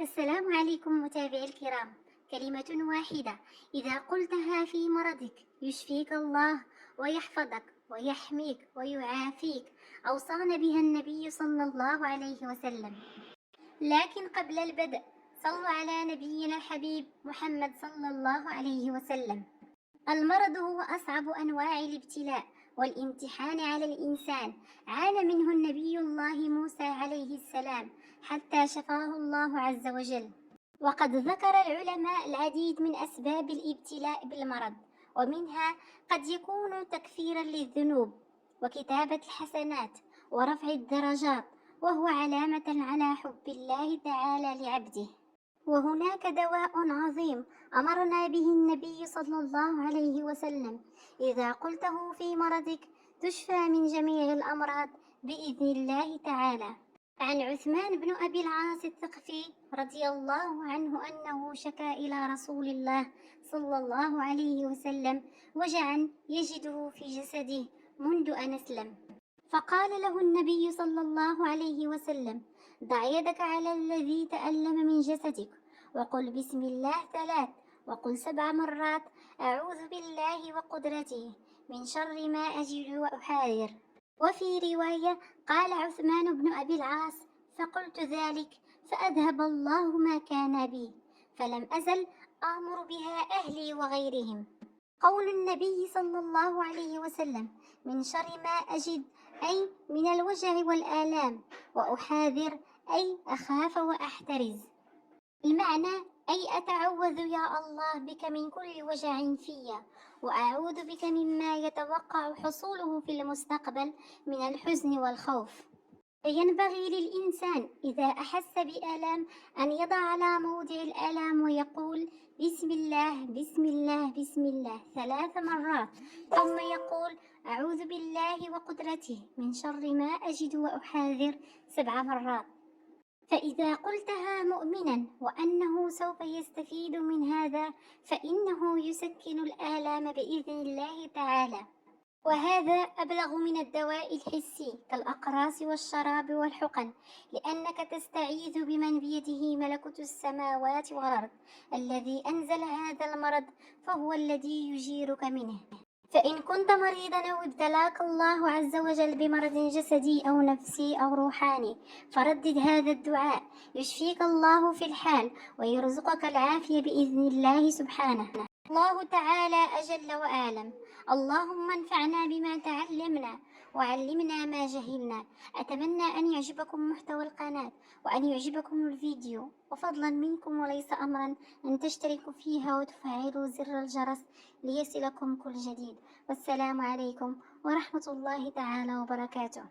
السلام عليكم متابعي الكرام. كلمة واحدة إذا قلتها في مرضك يشفيك الله ويحفظك ويحميك ويعافيك، أوصانا بها النبي صلى الله عليه وسلم. لكن قبل البدء صلوا على نبينا الحبيب محمد صلى الله عليه وسلم. المرض هو أصعب أنواع الابتلاء والامتحان على الإنسان. عانى منه النبي الله موسى عليه السلام حتى شفاه الله عز وجل. وقد ذكر العلماء العديد من أسباب الابتلاء بالمرض، ومنها قد يكون تكفيرا للذنوب وكتابة الحسنات ورفع الدرجات، وهو علامة على حب الله تعالى لعبده. وهناك دواء عظيم أمرنا به النبي صلى الله عليه وسلم، إذا قلته في مرضك تشفى من جميع الأمراض بإذن الله تعالى. عن عثمان بن أبي العاص الثقفي رضي الله عنه أنه شكا إلى رسول الله صلى الله عليه وسلم وجعا يجده في جسده منذ أن أسلم، فقال له النبي صلى الله عليه وسلم: ضع يدك على الذي تألم من جسدك وقل بسم الله 3، وقل 7 مرات أعوذ بالله وقدرته من شر ما أجد وأحاذر. وفي رواية قال عثمان بن أبي العاص: فقلت ذلك فأذهب الله ما كان بي، فلم أزل آمر بها أهلي وغيرهم. قول النبي صلى الله عليه وسلم: من شر ما أجد، أي من الوجع والآلام، وأحاذر أي أخاف وأحترز. المعنى أي أتعوذ يا الله بك من كل وجع فيا، وأعوذ بك مما يتوقع حصوله في المستقبل من الحزن والخوف. فينبغي للإنسان إذا أحس بآلام أن يضع على موضع الآلام ويقول بسم الله بسم الله بسم الله 3 مرات، ثم يقول أعوذ بالله وقدرته من شر ما أجد وأحاذر 7 مرات. فإذا قلتها مؤمنا وأنه سوف يستفيد من هذا فإنه يسكن الآلام بإذن الله تعالى. وهذا أبلغ من الدواء الحسي كالأقراص والشراب والحقن، لأنك تستعيذ بمن بيده ملكوت السماوات والأرض الذي أنزل هذا المرض، فهو الذي يجيرك منه. فإن كنت مريضا أو ابتلاك الله عز وجل بمرض جسدي أو نفسي أو روحاني، فردد هذا الدعاء يشفيك الله في الحال ويرزقك العافية بإذن الله سبحانه. الله تعالى أجل وأعلم. اللهم انفعنا بما تعلمنا وعلمنا ما جهلنا. أتمنى أن يعجبكم محتوى القناة وأن يعجبكم الفيديو، وفضلا منكم وليس أمرا أن تشتركوا فيها وتفعلوا زر الجرس ليصلكم كل جديد. والسلام عليكم ورحمة الله تعالى وبركاته.